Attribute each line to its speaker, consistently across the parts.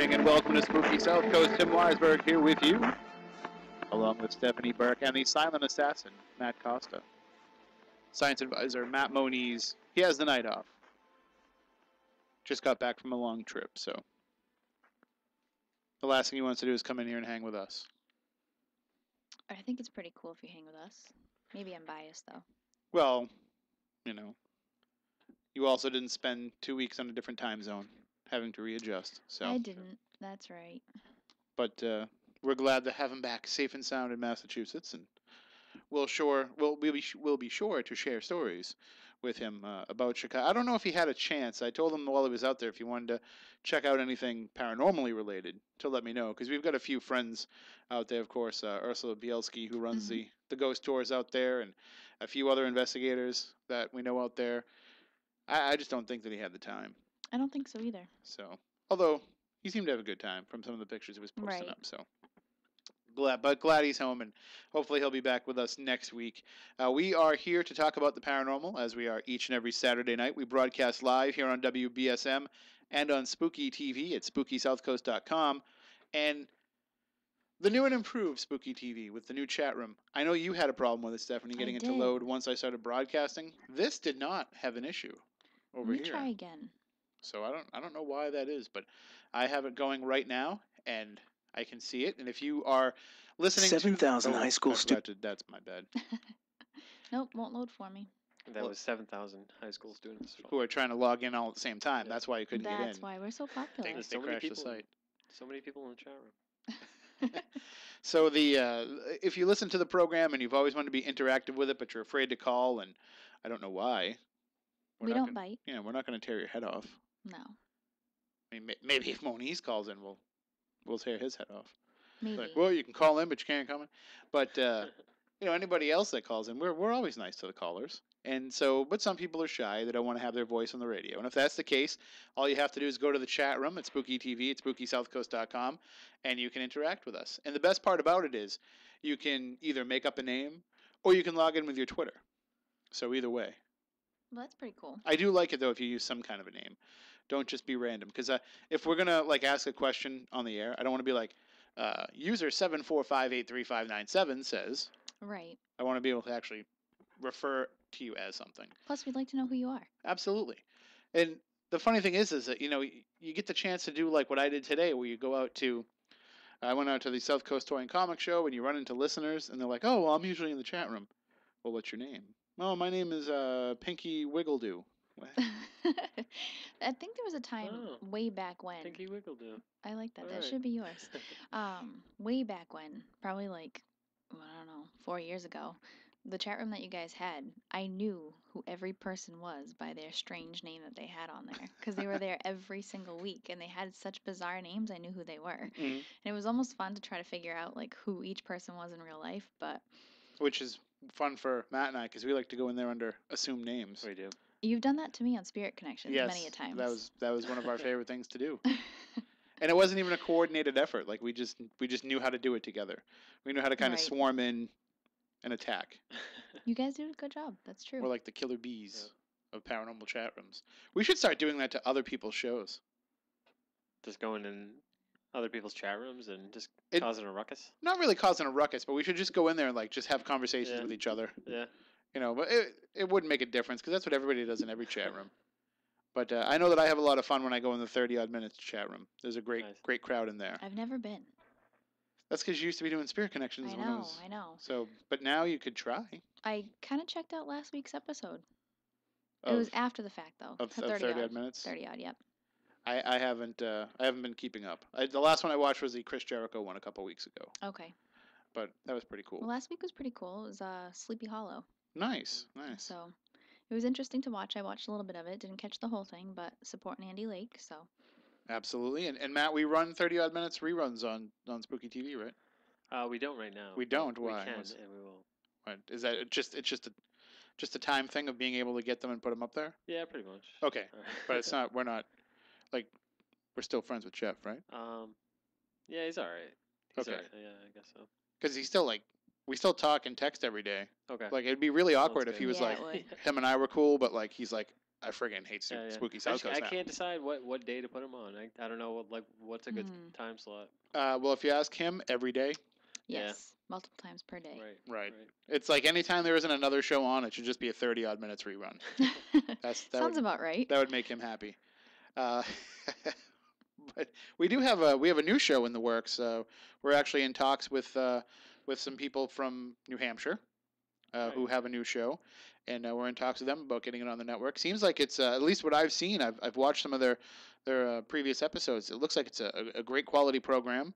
Speaker 1: evening and welcome to Spooky Southcoast. Tim Weisberg here with you, along with Stephanie Burke and the silent assassin, Matt Costa. Science advisor, Matt Moniz, he has the night off. Just got back from a long trip, so the last thing he wants to do is come in here and hang with us.
Speaker 2: I think it's pretty cool if you hang with us. Maybe I'm biased, though.
Speaker 1: Well, you know, you also didn't spend 2 weeks on a different time zone, having to readjust. So
Speaker 2: I didn't. That's right.
Speaker 1: But we're glad to have him back safe and sound in Massachusetts, and we'll be sure to share stories with him about Chicago. I don't know if he had a chance. I told him while he was out there if he wanted to check out anything paranormally related to let me know, because we've got a few friends out there, of course, Ursula Bielski, who runs the ghost tours out there, and a few other investigators that we know out there. I just don't think that he had the time.
Speaker 2: I don't think so either.
Speaker 1: So, although he seemed to have a good time from some of the pictures he was posting up. So glad he's home, and hopefully he'll be back with us next week. We are here to talk about the paranormal, as we are each and every Saturday night. We broadcast live here on WBSM and on Spooky TV at SpookySouthcoast.com, and the new and improved Spooky TV with the new chat room. I know you had a problem with it, Stephanie, getting it to load once I started broadcasting. This did not have an issue over here.
Speaker 2: Let me try again.
Speaker 1: So I don't know why that is, but I have it going right now, and I can see it. And if you are listening
Speaker 3: 7,000 high school students.
Speaker 1: That's my bad.
Speaker 2: Nope, won't load for me.
Speaker 4: That was 7,000 high school students
Speaker 1: who are trying to log in all at the same time. Yeah. That's why you couldn't get in.
Speaker 2: That's why we're so popular.
Speaker 1: They crashed the site.
Speaker 4: So many people in the chat room.
Speaker 1: So if you listen to the program and you've always wanted to be interactive with it, but you're afraid to call, and I don't know why.
Speaker 2: We don't bite.
Speaker 1: Yeah, we're not going to tear your head off.
Speaker 2: No.
Speaker 1: I mean, maybe if Moniz calls in, we'll tear his head off.
Speaker 2: Maybe.
Speaker 1: Like, well, you can call in, but you can't come in. But anybody else that calls in, we're always nice to the callers. And so, but some people are shy; they don't want to have their voice on the radio. And if that's the case, all you have to do is go to the chat room at Spooky TV at SpookySouthcoast.com, and you can interact with us. And the best part about it is, you can either make up a name, or you can log in with your Twitter. So either way.
Speaker 2: Well, that's pretty cool.
Speaker 1: I do like it though if you use some kind of a name. Don't just be random, because if we're gonna ask a question on the air, I don't want to be like user 745835597 says.
Speaker 2: Right.
Speaker 1: I want to be able to actually refer to you as something.
Speaker 2: Plus, we'd like to know who you are.
Speaker 1: Absolutely. And the funny thing is that you get the chance to do like what I did today, where you go out to. I went out to the South Coast Toy and Comic Show, and you run into listeners, and they're like, "Oh, well, I'm usually in the chat room." Well, what's your name? Oh, my name is Pinky Wiggledoo.
Speaker 2: I think there was a time way back when.
Speaker 4: Pinky Wiggledoo.
Speaker 2: I like that.
Speaker 4: All
Speaker 2: that
Speaker 4: right.
Speaker 2: should be yours. Way back when, probably I don't know, 4 years ago, the chat room that you guys had, I knew who every person was by their strange name that they had on there, because they were there every single week, and they had such bizarre names. I knew who they were, and it was almost fun to try to figure out who each person was in real life. But
Speaker 1: which is fun for Matt and I, because we like to go in there under assumed names.
Speaker 4: We do.
Speaker 2: You've done that to me on Spirit Connections many a time.
Speaker 1: That was one of our favorite things to do. And it wasn't even a coordinated effort. We just knew how to do it together. We knew how to kind of swarm in and attack.
Speaker 2: You guys do a good job. That's true.
Speaker 1: We're like the killer bees of paranormal chat rooms. We should start doing that to other people's shows.
Speaker 4: Just going in other people's chat rooms and just causing a ruckus?
Speaker 1: Not really causing a ruckus, but we should just go in there and just have conversations with each other.
Speaker 4: Yeah.
Speaker 1: But it wouldn't make a difference, because that's what everybody does in every chat room. But I know that I have a lot of fun when I go in the 30-odd minutes chat room. There's a great crowd in there.
Speaker 2: I've never been.
Speaker 1: That's because you used to be doing Spirit Connections.
Speaker 2: I know.
Speaker 1: So, but now you could try.
Speaker 2: I kind of checked out last week's episode. It was after the fact, though.
Speaker 1: Of 30-odd minutes?
Speaker 2: 30-odd, yep.
Speaker 1: I haven't been keeping up. The last one I watched was the Chris Jericho one a couple weeks ago.
Speaker 2: Okay.
Speaker 1: But that was pretty cool.
Speaker 2: Well, last week was pretty cool. It was Sleepy Hollow.
Speaker 1: Nice.
Speaker 2: So it was interesting to watch. I watched a little bit of it. Didn't catch the whole thing, but supporting Andy Lake, so.
Speaker 1: Absolutely. And Matt, we run 30-odd minutes reruns on Spooky TV, right?
Speaker 4: We don't right now.
Speaker 1: We don't? Why?
Speaker 4: We can, and we will.
Speaker 1: What, is that it's just a time thing of being able to get them and put them up there?
Speaker 4: Yeah, pretty much.
Speaker 1: Okay. But it's not, we're not, we're still friends with Jeff, right?
Speaker 4: Yeah, he's all right.
Speaker 1: Okay.
Speaker 4: All right. Yeah, I guess so.
Speaker 1: Because he's still we still talk and text every day.
Speaker 4: Okay.
Speaker 1: It'd be really awkward if he was
Speaker 2: Yeah,
Speaker 1: him and I were cool, but he's I friggin' hate
Speaker 4: Yeah,
Speaker 1: Spooky
Speaker 4: I
Speaker 1: Southcoast now.
Speaker 4: can't decide what day to put them on. I don't know what's a good time slot.
Speaker 1: Well, if you ask him, every day.
Speaker 2: Yes, multiple times per day.
Speaker 1: Right. It's like anytime there isn't another show on, it should just be a 30-odd minutes rerun.
Speaker 2: Sounds about right.
Speaker 1: That would make him happy. But we have a new show in the works. We're actually in talks with some people from New Hampshire who have a new show, and we're in talks with them about getting it on the network. Seems like it's at least what I've seen. I've watched some of their previous episodes. It looks like it's a great quality program,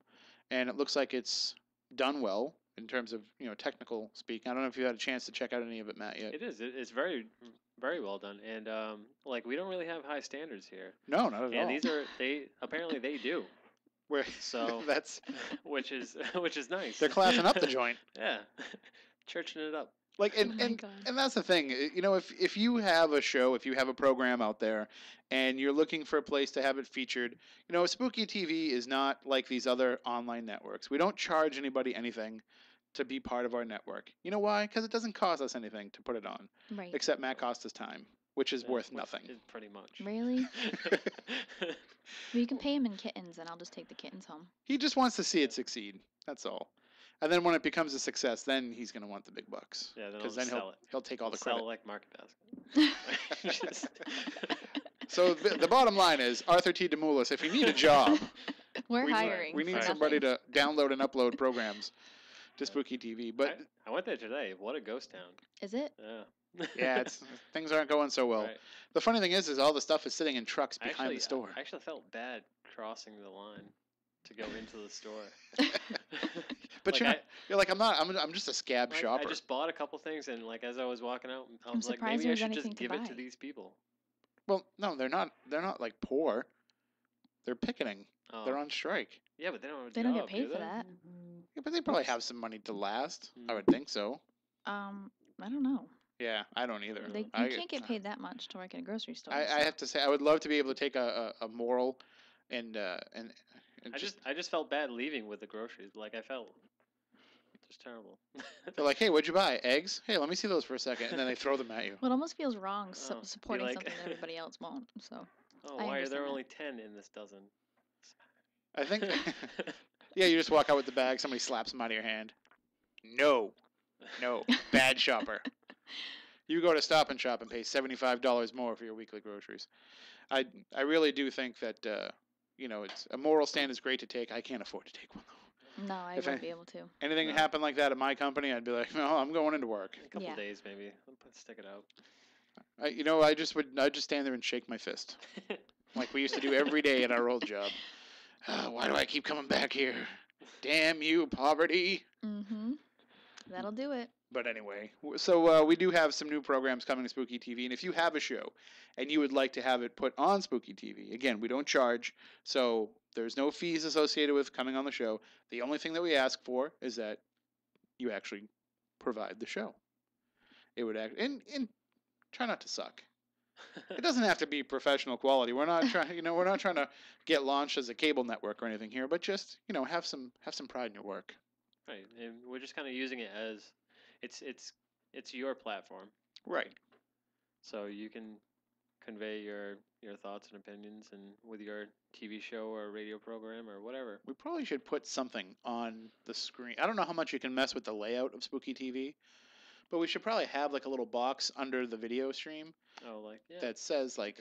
Speaker 1: and it looks like it's done well in terms of technical speak. I don't know if you had a chance to check out any of it, Matt, yet.
Speaker 4: It is. It's very very well done, and like we don't really have high standards here.
Speaker 1: No, not at all.
Speaker 4: And these are apparently they do. So
Speaker 1: that's
Speaker 4: which is nice.
Speaker 1: They're classing up the joint.
Speaker 4: Yeah, churching it up.
Speaker 1: Like and that's the thing, if you have a show, if you have a program out there, and you're looking for a place to have it featured, Spooky TV is not like these other online networks. We don't charge anybody anything to be part of our network. You know why? Because it doesn't cost us anything to put it on.
Speaker 2: Right.
Speaker 1: Except Matt costs us time, which is worth nothing.
Speaker 4: Pretty much.
Speaker 2: Really? Well, you can pay him in kittens, and I'll just take the kittens home.
Speaker 1: He just wants to see it succeed. That's all. And then when it becomes a success, then he's going to want the big bucks.
Speaker 4: Yeah,
Speaker 1: because then he'll take all the
Speaker 4: sell
Speaker 1: credit.
Speaker 4: It like Market Basket.
Speaker 1: So the bottom line is, Arthur T. Demoulas, if you need a job,
Speaker 2: we're hiring.
Speaker 1: We need somebody to download and upload programs to Spooky TV. But
Speaker 4: I went there today. What a ghost town.
Speaker 2: Is it?
Speaker 4: Yeah.
Speaker 1: Yeah, things aren't going so well.
Speaker 4: Right.
Speaker 1: The funny thing is all the stuff is sitting in trucks behind the store.
Speaker 4: I actually felt bad crossing the line to go into the store.
Speaker 1: But you're like, I'm just a scab shopper.
Speaker 4: I just bought a couple things, and like as I was walking out, I was like,
Speaker 2: surprised
Speaker 4: maybe I
Speaker 2: there's
Speaker 4: should just
Speaker 2: anything to
Speaker 4: give it
Speaker 2: buy.
Speaker 4: to these people.
Speaker 1: Well, no, they're not like poor. They're picketing.
Speaker 4: Oh.
Speaker 1: They're on strike.
Speaker 4: Yeah, but they don't have a
Speaker 2: They
Speaker 4: job,
Speaker 2: don't get paid for
Speaker 4: they?
Speaker 2: that.
Speaker 1: Yeah, but they probably have some money to last. I would think so.
Speaker 2: I don't know.
Speaker 1: Yeah, I don't either.
Speaker 2: You can't get paid that much to work at a grocery store.
Speaker 1: I have to say, I would love to be able to take a moral and
Speaker 4: I just felt bad leaving with the groceries. Like I felt just terrible.
Speaker 1: They're like, hey, what'd you buy? Eggs? Hey, let me see those for a second, and then they throw them at you.
Speaker 2: Well, it almost feels wrong supporting
Speaker 4: like-
Speaker 2: something that everybody else won't. So.
Speaker 4: Oh,
Speaker 2: I
Speaker 4: why are there
Speaker 2: understand
Speaker 4: only 10 in this dozen?
Speaker 1: I think, yeah, you just walk out with the bag, somebody slaps them out of your hand. No, bad shopper. You go to Stop and Shop and pay $75 more for your weekly groceries. I really do think that it's a moral stand is great to take. I can't afford to take one though.
Speaker 2: No, I wouldn't be able to.
Speaker 1: Anything happened like that at my company, I'd be like, no, I'm going into work.
Speaker 4: A couple days maybe. Stick it out.
Speaker 1: I'd just stand there and shake my fist, like we used to do every day at our old job. Why do I keep coming back here? Damn you, poverty.
Speaker 2: Mm-hmm. That'll do it.
Speaker 1: But anyway, so we do have some new programs coming to Spooky TV, and if you have a show and you would like to have it put on Spooky TV, again, we don't charge, so there's no fees associated with coming on the show. The only thing that we ask for is that you actually provide the show. It would and try not to suck. It doesn't have to be professional quality. We're not trying, we're not trying to get launched as a cable network or anything here, but just, have some pride in your work.
Speaker 4: Right, and we're just kind of using it as it's your platform.
Speaker 1: Right.
Speaker 4: So you can convey your thoughts and opinions, and with your TV show or radio program or whatever.
Speaker 1: We probably should put something on the screen. I don't know how much you can mess with the layout of Spooky TV, but we should probably have like a little box under the video stream.
Speaker 4: Oh,
Speaker 1: that says like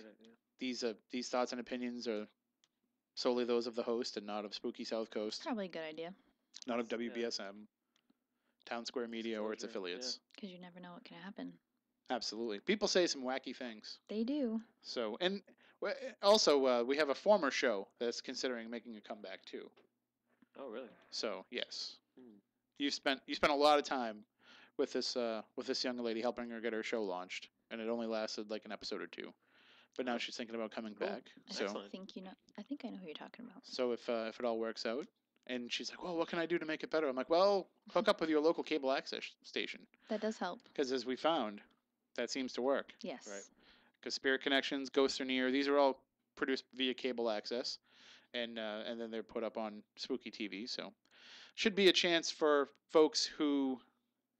Speaker 1: these thoughts and opinions are solely those of the host and not of Spooky Southcoast.
Speaker 2: Probably a good idea.
Speaker 1: Not of WBSM, Town Square Media, or its affiliates.
Speaker 2: Because you never know what can happen.
Speaker 1: Absolutely. People say some wacky things.
Speaker 2: They do.
Speaker 1: So, and also we have a former show that's considering making a comeback too.
Speaker 4: Oh, really?
Speaker 1: So, yes. You spent a lot of time with this young lady helping her get her show launched, and it only lasted like an episode or two. But now she's thinking about coming back. So
Speaker 2: I think I know who you're talking about.
Speaker 1: So if it all works out, and she's like, well, what can I do to make it better? I'm like, well, hook up with your local cable access station.
Speaker 2: That does help.
Speaker 1: Because as we found, that seems to work.
Speaker 2: Yes.
Speaker 1: Right. Because Spirit Connections, Ghosts Are Near, these are all produced via cable access, and then they're put up on Spooky TV. So should be a chance for folks who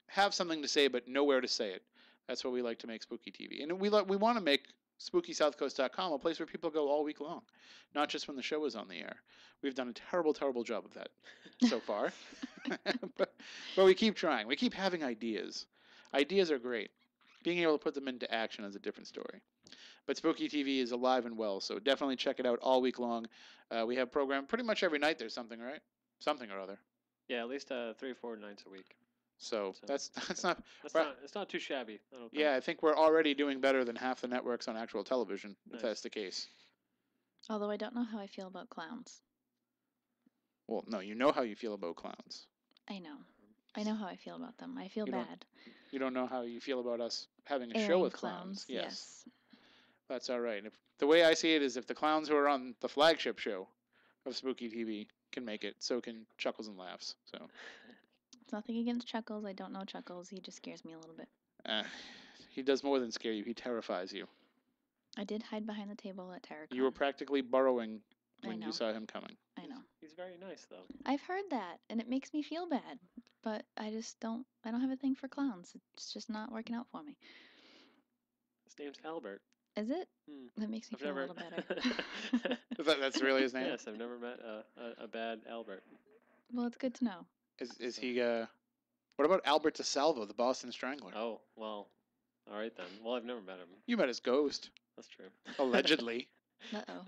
Speaker 1: have something to say but nowhere to say it. That's what we like to make Spooky TV, and we want to make SpookySouthcoast.com, a place where people go all week long, not just when the show is on the air. We've done a terrible, terrible job of that so far. but we keep trying. We keep having ideas. Ideas are great. Being able to put them into action is a different story. But Spooky TV is alive and well, so definitely check it out all week long. We have program pretty much every night. There's something, right? Something or other.
Speaker 4: Yeah, at least 3 or 4 nights a week.
Speaker 1: So that's not
Speaker 4: it's not too shabby. I don't think.
Speaker 1: Yeah, I think we're already doing better than half the networks on actual television. Nice. If that's the case.
Speaker 2: Although I don't know how I feel about clowns.
Speaker 1: Well, no, you know how you feel about clowns.
Speaker 2: I know. I know how I feel about them. I feel bad.
Speaker 1: You don't know how you feel about us having a
Speaker 2: Airing
Speaker 1: show with
Speaker 2: clowns. Yes.
Speaker 1: That's all right. The way I see it is if the clowns who are on the flagship show of Spooky TV can make it, so can Chuckles and Laughs. So.
Speaker 2: It's nothing against Chuckles. I don't know Chuckles. He just scares me a little bit.
Speaker 1: He does more than scare you. He terrifies you.
Speaker 2: I did hide behind the table at TerraCon.
Speaker 1: You were practically burrowing when you saw him coming.
Speaker 2: I know.
Speaker 4: He's very nice, though.
Speaker 2: I've heard that, and it makes me feel bad. But I don't have a thing for clowns. It's just not working out for me.
Speaker 4: His name's Albert.
Speaker 2: Is it? That makes me feel a little better.
Speaker 1: That's really his name?
Speaker 4: Yes, I've never met a bad Albert.
Speaker 2: Well, it's good to know.
Speaker 1: Is he, what about Albert DeSalvo, the Boston Strangler?
Speaker 4: Oh, well, all right then. Well, I've never met him.
Speaker 1: You met his ghost.
Speaker 4: That's true.
Speaker 1: Allegedly.
Speaker 2: Uh-oh.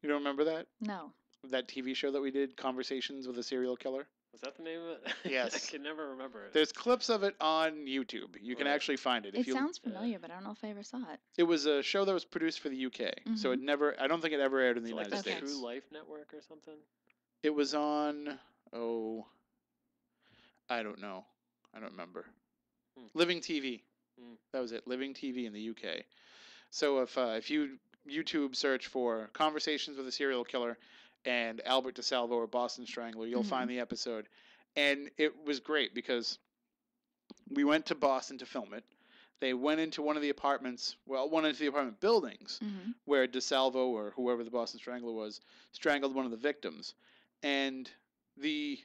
Speaker 1: You don't remember that?
Speaker 2: No.
Speaker 1: That TV show that we did, Conversations with a Serial Killer?
Speaker 4: Was that the name of it?
Speaker 1: Yes.
Speaker 4: I can never remember it.
Speaker 1: There's clips of it on YouTube. You can actually find it.
Speaker 2: It sounds familiar, but I don't know if I ever saw it.
Speaker 1: It was a show that was produced for the UK, so I don't think it ever aired in the United States.
Speaker 4: Like the True Life Network or something?
Speaker 1: It was on, I don't know. I don't remember. Living TV. That was it. Living TV in the UK. So if you YouTube search for Conversations with a Serial Killer and Albert DeSalvo or Boston Strangler, you'll find the episode. And it was great because we went to Boston to film it. They went into one of the apartments, one of the apartment buildings where DeSalvo or whoever the Boston Strangler was strangled one of the victims. And the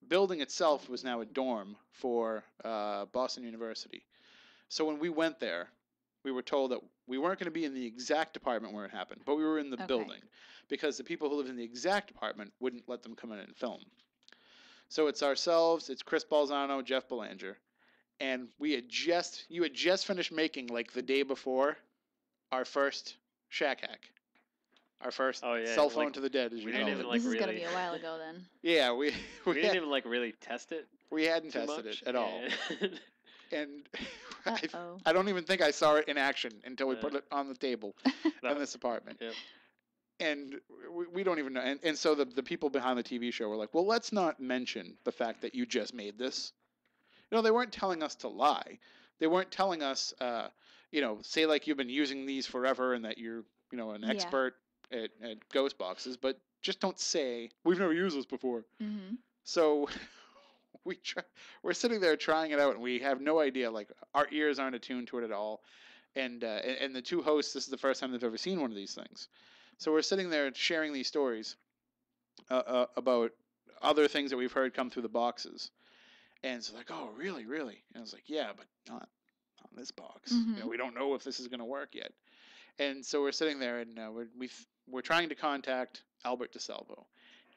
Speaker 1: building itself was now a dorm for Boston University. So when we went there, we were told that we weren't going to be in the exact apartment where it happened, but we were in the building because the people who lived in the exact apartment wouldn't let them come in and film. So it's ourselves, it's Chris Balzano, Jeff Belanger, and you had just finished making, like the day before, our first shack hack. Our first cell phone to the dead, as you know.
Speaker 2: This is going to be a while ago then.
Speaker 1: Yeah, we
Speaker 4: didn't even really test it.
Speaker 1: We hadn't tested it at all. And
Speaker 2: Uh-oh.
Speaker 1: I don't even think I saw it in action until we put it on the table in this apartment.
Speaker 4: Yep.
Speaker 1: And we don't even know. And so the people behind the TV show were like, well, let's not mention the fact that you just made this. You know, they weren't telling us to lie. They weren't telling us, say like you've been using these forever and that you're, an expert at ghost boxes, but just don't say, we've never used this before.
Speaker 2: Mm-hmm.
Speaker 1: So we're sitting there trying it out, and we have no idea. Like, our ears aren't attuned to it at all. And the two hosts, this is the first time they've ever seen one of these things. So we're sitting there sharing these stories about other things that we've heard come through the boxes. And it's like, oh, really, really? And I was like, yeah, but not on this box.
Speaker 2: Mm-hmm.
Speaker 1: We don't know if this is going to work yet. And so we're sitting there, and we're trying to contact Albert DeSalvo.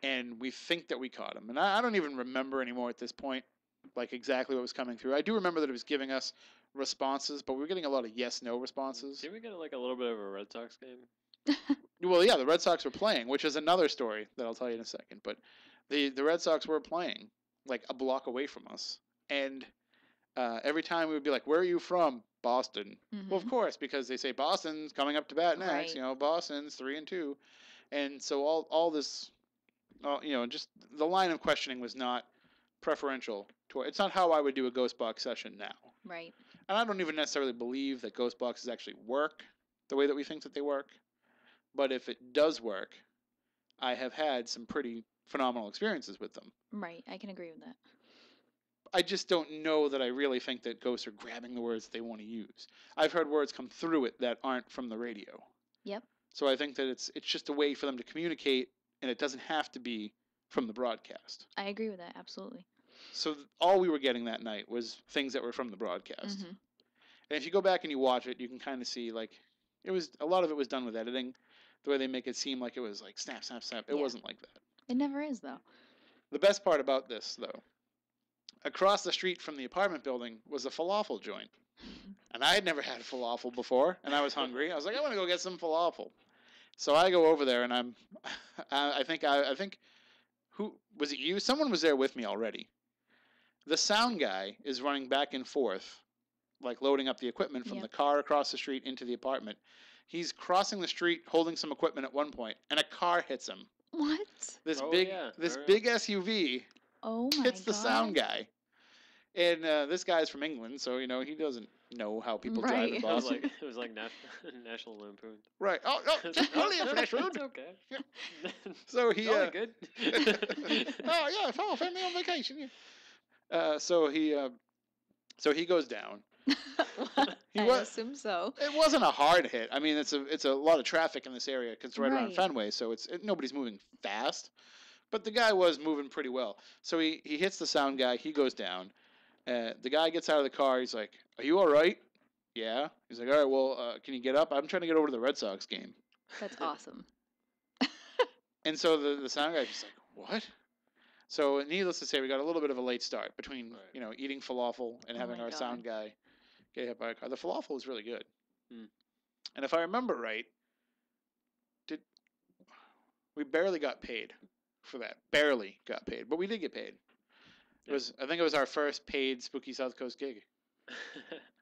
Speaker 1: And we think that we caught him. And I don't even remember anymore at this point, like, exactly what was coming through. I do remember that it was giving us responses, but we were getting a lot of yes-no responses.
Speaker 4: Did we get, like, a little bit of a Red Sox game?
Speaker 1: Well, yeah, the Red Sox were playing, which is another story that I'll tell you in a second. But the Red Sox were playing, like, a block away from us. And every time we would be like, where are you from? Boston. Mm-hmm. Well, of course, because they say Boston's coming up to bat next. Right. Boston's 3-2. And so all this... just the line of questioning was not preferential to it. It's not how I would do a ghost box session now.
Speaker 2: Right.
Speaker 1: And I don't even necessarily believe that ghost boxes actually work the way that we think that they work. But if it does work, I have had some pretty phenomenal experiences with them.
Speaker 2: Right. I can agree with that.
Speaker 1: I just don't know that I really think that ghosts are grabbing the words that they want to use. I've heard words come through it that aren't from the radio.
Speaker 2: Yep.
Speaker 1: So I think that it's just a way for them to communicate, and it doesn't have to be from the broadcast.
Speaker 2: I agree with that, absolutely.
Speaker 1: So all we were getting that night was things that were from the broadcast.
Speaker 2: Mm-hmm.
Speaker 1: And if you go back and you watch it, you can kind of see like a lot of it was done with editing, the way they make it seem like it was like snap, snap, snap. It wasn't like that.
Speaker 2: It never is though.
Speaker 1: The best part about this though, across the street from the apartment building was a falafel joint. And I had never had falafel before, and I was hungry. I was like, I want to go get some falafel. So I go over there, and I think, who was it? You? Someone was there with me already. The sound guy is running back and forth, like loading up the equipment from the car across the street into the apartment. He's crossing the street, holding some equipment at one point, and a car hits him.
Speaker 2: What?
Speaker 1: This big SUV hits the sound guy. And this guy's from England, so he doesn't know how people drive in Boston.
Speaker 4: It was like National Lampoon.
Speaker 1: Right. Oh no, just only a fresh road.
Speaker 4: It's okay.
Speaker 1: Yeah. So he.
Speaker 4: Good.
Speaker 1: Oh yeah, family on vacation. Yeah. So he goes down.
Speaker 2: I assume so.
Speaker 1: It wasn't a hard hit. I mean, it's a lot of traffic in this area because it's right around Fenway, so nobody's moving fast. But the guy was moving pretty well. So he hits the sound guy. He goes down. The guy gets out of the car. He's like, "Are you all right?" Yeah. He's like, "All right, well, can you get up? I'm trying to get over to the Red Sox game."
Speaker 2: That's awesome.
Speaker 1: And so the sound guy's just like, "What?" So needless to say, we got a little bit of a late start between eating falafel and having our sound guy get hit by a car. The falafel was really good. And if I remember right, we barely got paid for that. Barely got paid, but we did get paid. I think it was our first paid Spooky Southcoast gig.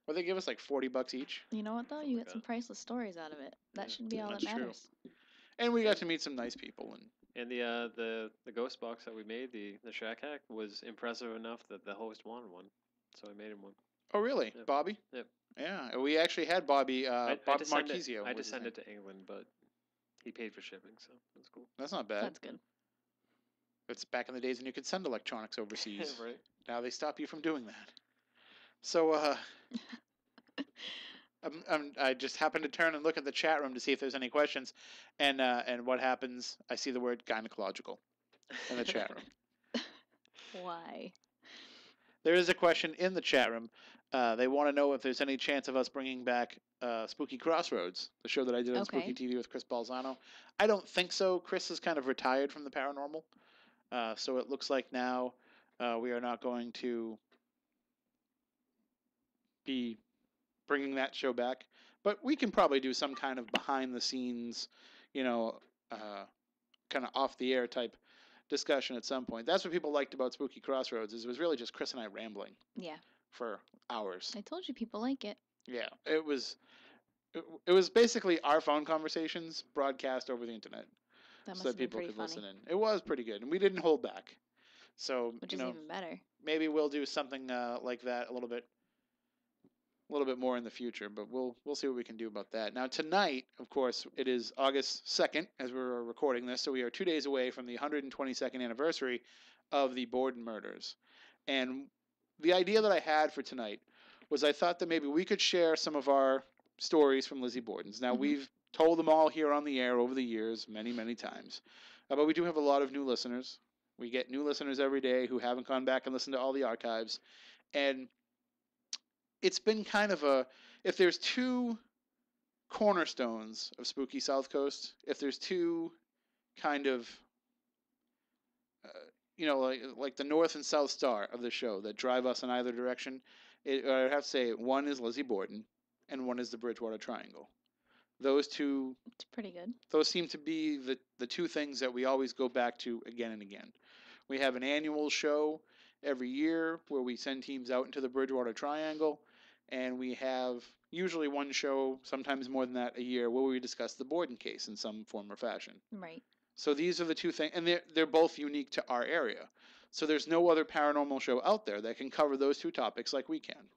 Speaker 1: Well, they give us like $40 each.
Speaker 2: You know what though? You get some priceless stories out of it. That should be all that matters.
Speaker 1: True. And we got to meet some nice people.
Speaker 4: And the ghost box that we made, the Shack Hack, was impressive enough that the host wanted one, so I made him one.
Speaker 1: Oh really,
Speaker 4: yep.
Speaker 1: Bobby?
Speaker 4: Yep.
Speaker 1: Yeah, we actually had Bobby. Bob Marquisio.
Speaker 4: I had to send it to England, but he paid for shipping, so that's cool.
Speaker 1: That's not bad.
Speaker 2: That's good.
Speaker 1: It's back in the days when you could send electronics overseas.
Speaker 4: Right.
Speaker 1: Now they stop you from doing that. So I just happened to turn and look at the chat room to see if there's any questions, and what happens? I see the word gynecological in the chat room.
Speaker 2: Why?
Speaker 1: There is a question in the chat room. They want to know if there's any chance of us bringing back Spooky Crossroads, the show that I did on Spooky TV with Chris Balzano. I don't think so. Chris is kind of retired from the paranormal. So it looks like now we are not going to be bringing that show back. But we can probably do some kind of behind-the-scenes, kind of off-the-air type discussion at some point. That's what people liked about Spooky Crossroads, is it was really just Chris and I rambling.
Speaker 2: Yeah.
Speaker 1: For hours.
Speaker 2: I told you people like it.
Speaker 1: Yeah, it was basically our phone conversations broadcast over the internet.
Speaker 2: That
Speaker 1: so that people could listen in. It was pretty good, and we didn't hold back. So
Speaker 2: which is even better.
Speaker 1: Maybe we'll do something like that a little bit more in the future, but we'll see what we can do about that. Now tonight, of course, it is August 2nd as we're recording this, so we are 2 days away from the 122nd anniversary of the Borden murders. And the idea that I had for tonight was I thought that maybe we could share some of our stories from Lizzie Borden's. Now, we've told them all here on the air over the years many, many times. But we do have a lot of new listeners. We get new listeners every day who haven't gone back and listened to all the archives. And it's been kind of if there's two cornerstones of Spooky Southcoast, if there's two kind of, like the North and South Star of the show that drive us in either direction, I have to say one is Lizzie Borden and one is the Bridgewater Triangle. Those two...
Speaker 2: It's pretty good.
Speaker 1: Those seem to be the two things that we always go back to again and again. We have an annual show every year where we send teams out into the Bridgewater Triangle, and we have usually one show, sometimes more than that, a year where we discuss the Borden case in some form or fashion.
Speaker 2: Right.
Speaker 1: So these are the two things, and they're both unique to our area. So there's no other paranormal show out there that can cover those two topics like we can.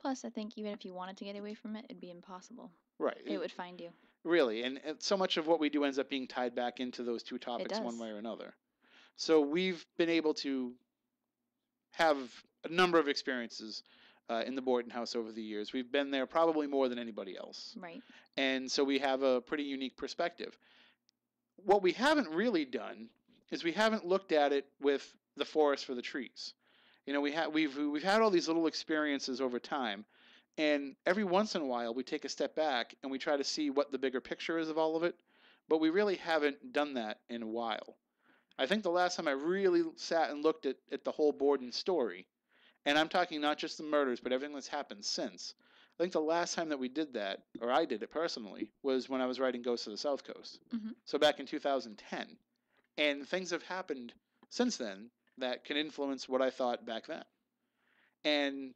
Speaker 2: Plus, I think even if you wanted to get away from it, it'd be impossible.
Speaker 1: Right.
Speaker 2: It would find you.
Speaker 1: Really, and so much of what we do ends up being tied back into those two topics one way or another. So we've been able to have a number of experiences in the Borden house over the years. We've been there probably more than anybody else.
Speaker 2: Right. And
Speaker 1: so we have a pretty unique perspective. What we haven't really done is we haven't looked at it with the forest for the trees. We've had all these little experiences over time, And every once in a while, we take a step back and we try to see what the bigger picture is of all of it. But we really haven't done that in a while. I think the last time I really sat and looked at the whole Borden story, and I'm talking not just the murders, but everything that's happened since. I think the last time that we did that, or I did it personally, was when I was writing Ghosts of the Southcoast.
Speaker 2: Mm-hmm.
Speaker 1: So back in 2010. And things have happened since then that can influence what I thought back then. And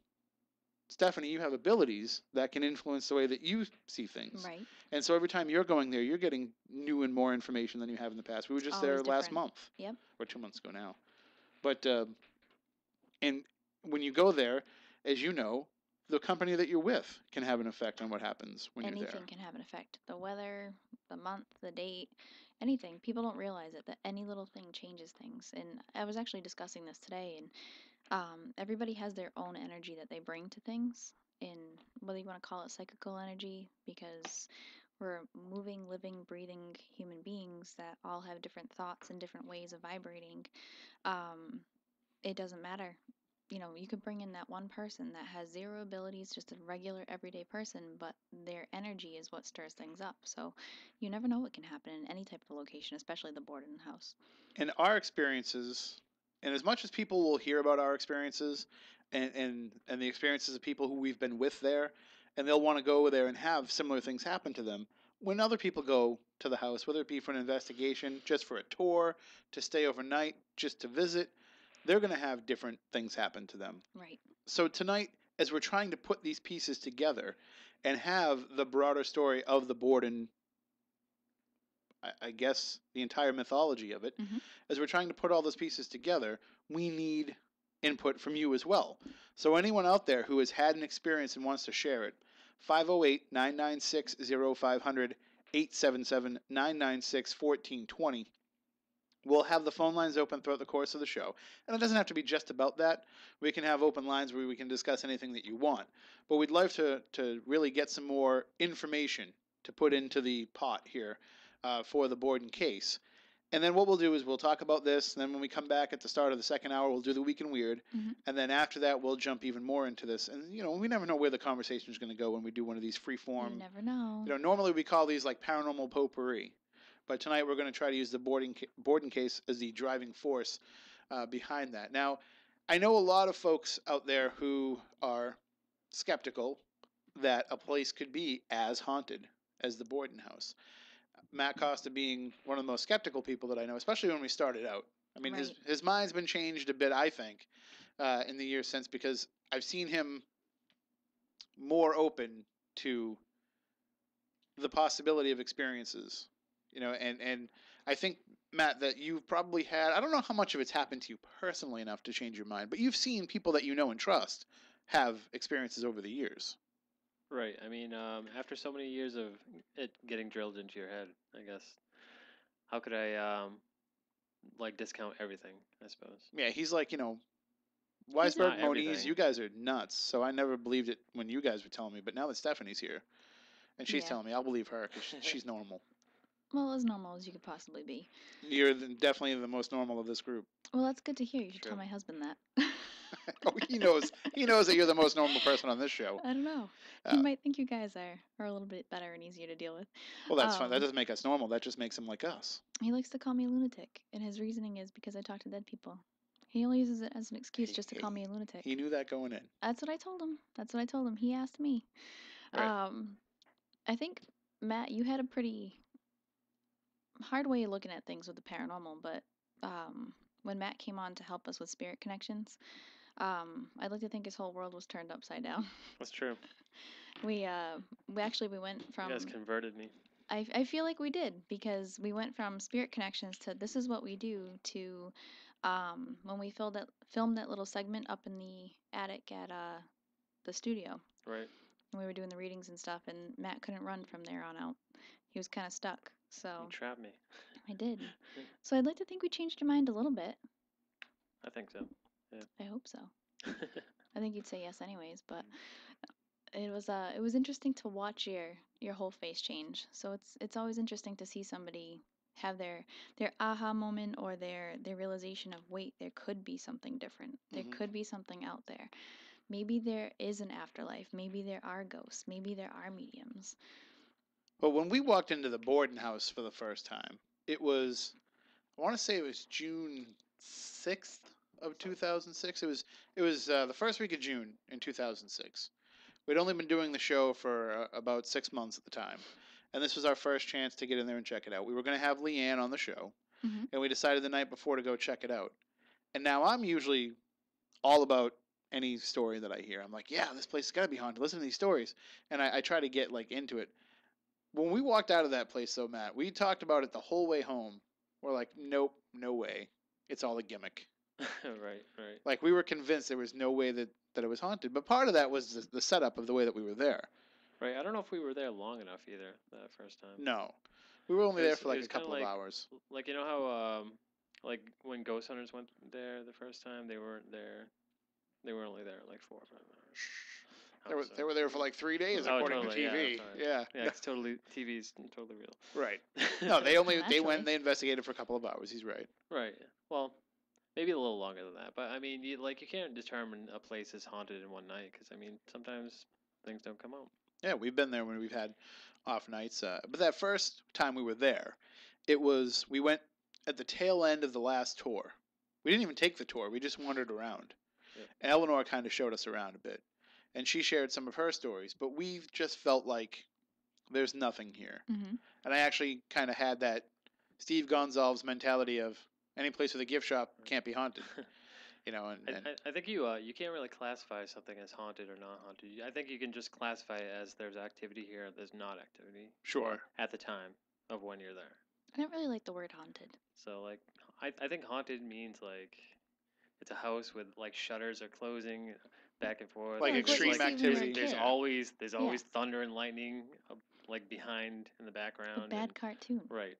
Speaker 1: Stephanie, you have abilities that can influence the way that you see things.
Speaker 2: Right.
Speaker 1: And so every time you're going there, you're getting new and more information than you have in the past. We were just
Speaker 2: Always
Speaker 1: there last
Speaker 2: different.
Speaker 1: month,
Speaker 2: Yep.
Speaker 1: or 2 months ago now. But and when you go there, as you know, the company that you're with can have an effect on what happens when you're there.
Speaker 2: Anything can have an effect. The weather, the month, the date, anything. People don't realize it, that any little thing changes things. And I was actually discussing this today, and everybody has their own energy that they bring to things. And whether you want to call it psychical energy, because we're moving, living, breathing human beings that all have different thoughts and different ways of vibrating. Um, it doesn't matter. You could bring in that one person that has zero abilities, just a regular everyday person, but their energy is what stirs things up. So you never know what can happen in any type of location, especially the Borden house.
Speaker 1: And our experiences, and as much as people will hear about our experiences and the experiences of people who we've been with there, and they'll want to go there and have similar things happen to them, when other people go to the house, whether it be for an investigation, just for a tour, to stay overnight, just to visit, they're going to have different things happen to them.
Speaker 2: Right.
Speaker 1: So tonight, as we're trying to put these pieces together and have the broader story of the Borden, I guess the entire mythology of it,
Speaker 2: Mm-hmm.
Speaker 1: as we're trying to put all those pieces together, we need input from you as well. So anyone out there who has had an experience and wants to share it, 508-996-0500, 877-996-1420. We'll have the phone lines open throughout the course of the show. And it doesn't have to be just about that. We can have open lines where we can discuss anything that you want. But we'd love to really get some more information to put into the pot here for the Borden case. And then what we'll do is we'll talk about this. And then when we come back at the start of the second hour, we'll do the Week in Weird.
Speaker 2: Mm-hmm.
Speaker 1: And then after that, we'll jump even more into this. And, we never know where the conversation is going to go when we do one of these free-form.
Speaker 2: You never know.
Speaker 1: Normally we call these like paranormal potpourri. But tonight we're going to try to use the Borden case as the driving force behind that. Now, I know a lot of folks out there who are skeptical that a place could be as haunted as the Borden house. Matt Costa being one of the most skeptical people that I know, especially when we started out. I mean,
Speaker 2: Right.
Speaker 1: his mind's been changed a bit, I think, in the years since, because I've seen him more open to the possibility of experiences, and I think, Matt, that you've probably had, I don't know how much of it's happened to you personally enough to change your mind, but you've seen people that you know and trust have experiences over the years.
Speaker 4: Right. I mean, after so many years of it getting drilled into your head, I guess, how could I discount everything? I suppose.
Speaker 1: Yeah, he's like,
Speaker 4: Not
Speaker 1: Weisberg, Moniz,
Speaker 4: everything.
Speaker 1: you guys are nuts. So I never believed it when you guys were telling me, but now that Stephanie's here and she's
Speaker 2: Yeah.
Speaker 1: telling me, I'll believe her because she's normal.
Speaker 2: Well, as normal as you could possibly be.
Speaker 1: You're definitely the most normal of this group.
Speaker 2: Well, that's good to hear. You should
Speaker 4: True.
Speaker 2: tell my husband that.
Speaker 1: Oh, he knows that you're the most normal person on this show.
Speaker 2: I don't know. He might think you guys are a little bit better and easier to deal with.
Speaker 1: Well, that's fine. That doesn't make us normal. That just makes him like us.
Speaker 2: He likes to call me a lunatic, and his reasoning is because I talk to dead people. He only uses it as an excuse just to call me a lunatic.
Speaker 1: He knew that going in.
Speaker 2: That's what I told him. He asked me.
Speaker 1: Right.
Speaker 2: I think, Matt, you had a pretty hard way of looking at things with the paranormal, but when Matt came on to help us with spirit connections, I'd like to think his whole world was turned upside down.
Speaker 4: That's true.
Speaker 2: We went from.
Speaker 4: You guys converted me.
Speaker 2: I feel like we did, because we went from spirit connections to this is what we do to when we filmed that little segment up in the attic at the studio.
Speaker 4: Right.
Speaker 2: And we were doing the readings and stuff, and Matt couldn't run from there on out. He was kind of stuck. So
Speaker 4: You trapped me.
Speaker 2: I did. So I'd like to think we changed your mind a little bit.
Speaker 4: I think so.
Speaker 2: I hope so. I think you'd say yes anyways, but it was interesting to watch your whole face change. So it's always interesting to see somebody have their aha moment, or their realization of, wait, there could be something different. There
Speaker 1: Mhm.
Speaker 2: could be something out there. Maybe there is an afterlife. Maybe there are ghosts. Maybe there are mediums.
Speaker 1: But when we walked into the Borden house for the first time, it was, I want to say it was June 6th of 2006. It was the first week of June in 2006. We'd only been doing the show for about 6 months at the time, and this was our first chance to get in there and check it out. We were going to have Leanne on the show, and we decided the night before to go check it out. And now I'm usually all about any story that I hear. I'm like, yeah, this place has got to be haunted. Listen to these stories, and I try to get like into it. When we walked out of that place, though, Matt, we talked about it the whole way home. We're like, nope, no way. It's all a gimmick.
Speaker 4: Right.
Speaker 1: Like, we were convinced there was no way that it was haunted. But part of that was the setup of the way that we were there.
Speaker 4: Right. I don't know if we were there long enough either that first time.
Speaker 1: No. We were only there for like a couple of hours.
Speaker 4: Like, you know how, like, when Ghost Hunters went there the first time, they weren't there. They were only there like 4 or 5 hours.
Speaker 1: They were there for like 3 days, according to TV.
Speaker 4: Yeah, it's totally, TV's totally real.
Speaker 1: Right. No, they went and they investigated for a couple of hours. He's right.
Speaker 4: Right. Well, maybe a little longer than that. But, I mean, you can't determine a place is haunted in one night because, I mean, sometimes things don't come out.
Speaker 1: Yeah, we've been there when we've had off nights. But that first time we were there, we went at the tail end of the last tour. We didn't even take the tour. We just wandered around. Yeah. Eleanor kind of showed us around a bit. And she shared some of her stories. But we just felt like there's nothing here.
Speaker 2: Mm-hmm.
Speaker 1: And I actually kind of had that Steve Gonsalves mentality of any place with a gift shop can't be haunted. You know, and
Speaker 4: I think you can't really classify something as haunted or not haunted. I think you can just classify it as there's activity here, there's not activity.
Speaker 1: Sure.
Speaker 4: At the time of when you're there.
Speaker 2: I don't really like the word haunted.
Speaker 4: So, like, I think haunted means, like, it's a house with, like, shutters are closing back and forth.
Speaker 1: Like extreme activity.
Speaker 4: There's always thunder and lightning, like, behind in the background.
Speaker 2: A bad cartoon.
Speaker 4: Right.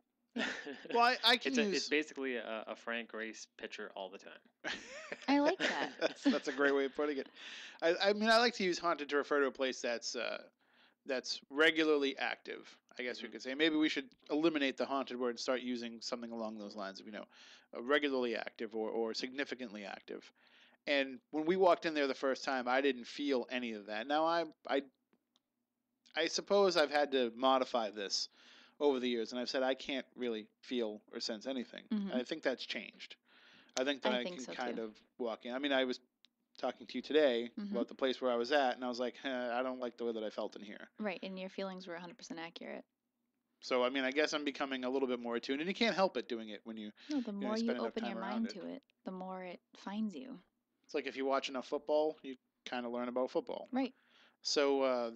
Speaker 1: Well, I can
Speaker 4: it's basically a Frank Grace picture all the time.
Speaker 2: I like that.
Speaker 1: That's a great way of putting it. I mean, I like to use haunted to refer to a place that's regularly active. I guess we could say. Maybe we should eliminate the haunted word and start using something along those lines. Regularly active or significantly active. And when we walked in there the first time, I didn't feel any of that. Now I suppose I've had to modify this over the years, and I've said I can't really feel or sense anything.
Speaker 2: Mm-hmm.
Speaker 1: I think that's changed. I think that I can
Speaker 2: so
Speaker 1: kind
Speaker 2: too.
Speaker 1: of walk in. I mean, I was talking to you today about the place where I was at, and I was like, I don't like the way that I felt in here.
Speaker 2: Right, and your feelings were 100% accurate.
Speaker 1: So, I mean, I guess I'm becoming a little bit more attuned, and you can't help it doing it when you.
Speaker 2: No, the more you open your mind
Speaker 1: to
Speaker 2: it, the more it finds you.
Speaker 1: It's like if you watch enough football, you kind of learn about football.
Speaker 2: Right.
Speaker 1: So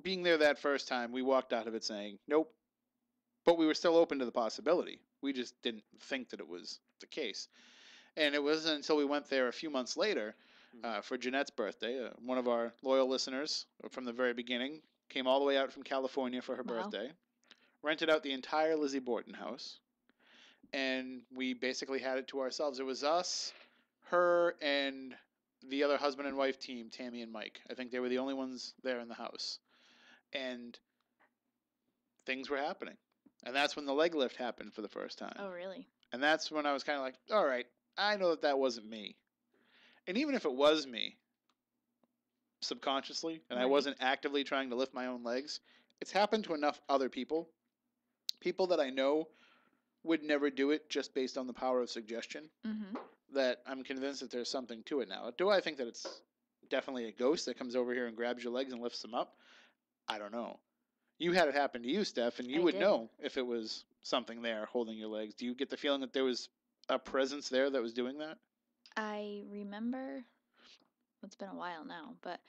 Speaker 1: being there that first time, we walked out of it saying, nope. But we were still open to the possibility. We just didn't think that it was the case. And it wasn't until we went there a few months later for Jeanette's birthday. One of our loyal listeners from the very beginning came all the way out from California for her birthday, rented out the entire Lizzie Borden house, and we basically had it to ourselves. It was us, her, and the other husband and wife team, Tammy and Mike. I think they were the only ones there in the house. And things were happening. And that's when the leg lift happened for the first time.
Speaker 2: Oh, really?
Speaker 1: And that's when I was kind of like, all right, I know that wasn't me. And even if it was me, subconsciously, and I wasn't actively trying to lift my own legs, it's happened to enough other people. People that I know would never do it just based on the power of suggestion, that I'm convinced that there's something to it now. Do I think that it's definitely a ghost that comes over here and grabs your legs and lifts them up? I don't know. You had it happen to you, Steph, and you would know if it was something there holding your legs. Do you get the feeling that there was a presence there that was doing that?
Speaker 2: I remember, it's been a while now, but